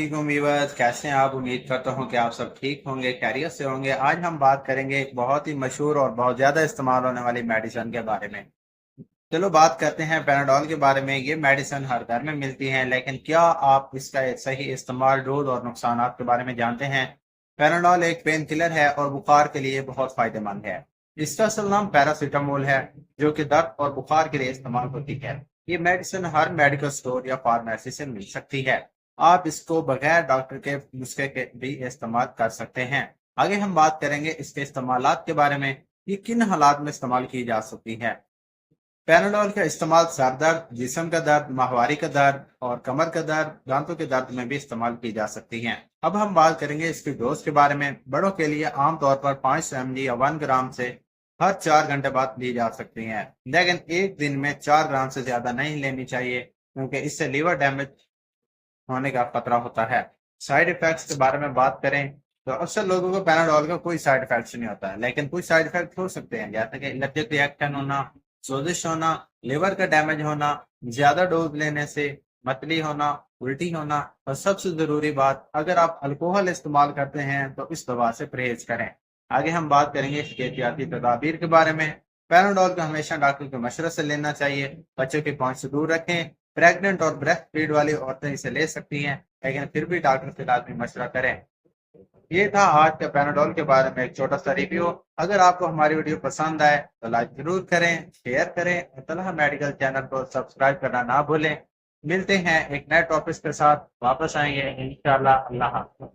Viewers, कैसे हैं आप? उम्मीद करता हूं कि आप सब ठीक होंगे, खैरियत से होंगे। आज हम बात करेंगे एक बहुत ही मशहूर और बहुत ज़्यादा इस्तेमाल होने वाली मेडिसिन के बारे में। चलो बात करते हैं पैराडॉल के बारे में। ये मेडिसिन हर घर में मिलती है, लेकिन क्या आप इसका एक सही इस्तेमाल, डोज और नुकसानात के बारे में जानते हैं? पैराडॉल एक पेन किलर है और बुखार के लिए बहुत फायदेमंद है। इसका असल नाम पैरासीटामोल है, जो कि दर्द और बुखार के लिए इस्तेमाल होती है। ये मेडिसिन हर मेडिकल स्टोर या फार्मेसी से मिल सकती है। आप इसको बगैर डॉक्टर के नुस्खे के भी इस्तेमाल कर सकते हैं। आगे हम बात करेंगे इसके इस्तेमालात के बारे में। ये किन हालात में इस्तेमाल की जा सकती है? पैराडॉल का इस्तेमाल सर दर्द, जिस्म का दर्द, माहवारी का दर्द और कमर का दर्द, दांतों के दर्द में भी इस्तेमाल की जा सकती हैं। अब हम बात करेंगे इसकी डोज के बारे में। बड़ों के लिए आमतौर पर 500 mg या 1 ग्राम से हर 4 घंटे बाद ली जा सकती हैं, लेकिन एक दिन में 4 ग्राम से ज्यादा नहीं लेनी चाहिए, क्योंकि इससे लीवर डैमेज होने का खतरा होता है। साइड इफेक्ट्स के बारे में बात करें तो अक्सर लोगों को पैराडोल का कोई साइड इफेक्ट्स नहीं होता है, लेकिन कुछ साइड इफेक्ट हो सकते हैं, जैसे कि एलर्जिक रिएक्शन होना, सोजिश होना, लिवर का डैमेज होना, ज्यादा डोज लेने से मतली होना, उल्टी होना, और सबसे जरूरी बात, अगर आप अल्कोहल इस्तेमाल करते हैं तो इस दवा से परहेज करें। आगे हम बात करेंगे इसके एहतियाती तदाबीर के बारे में। पैराडोल को हमेशा डॉक्टर के मशवरे से लेना चाहिए। बच्चों के पहुंच से दूर रखें। प्रेग्नेंट और ब्रेस्ट फीड वाली औरतें इसे ले सकती हैं, लेकिन फिर भी डॉक्टर से लाजमी मशवरा करें। ये था आज का पैनाडोल के बारे में एक छोटा सा रिव्यू। अगर आपको हमारी वीडियो पसंद आए तो लाइक जरूर करें, शेयर करें और तलहा मेडिकल चैनल को सब्सक्राइब करना ना भूलें। मिलते हैं एक नए टॉपिक के साथ, वापस आएंगे इंशाल्लाह। अल्लाह हाफ़िज़।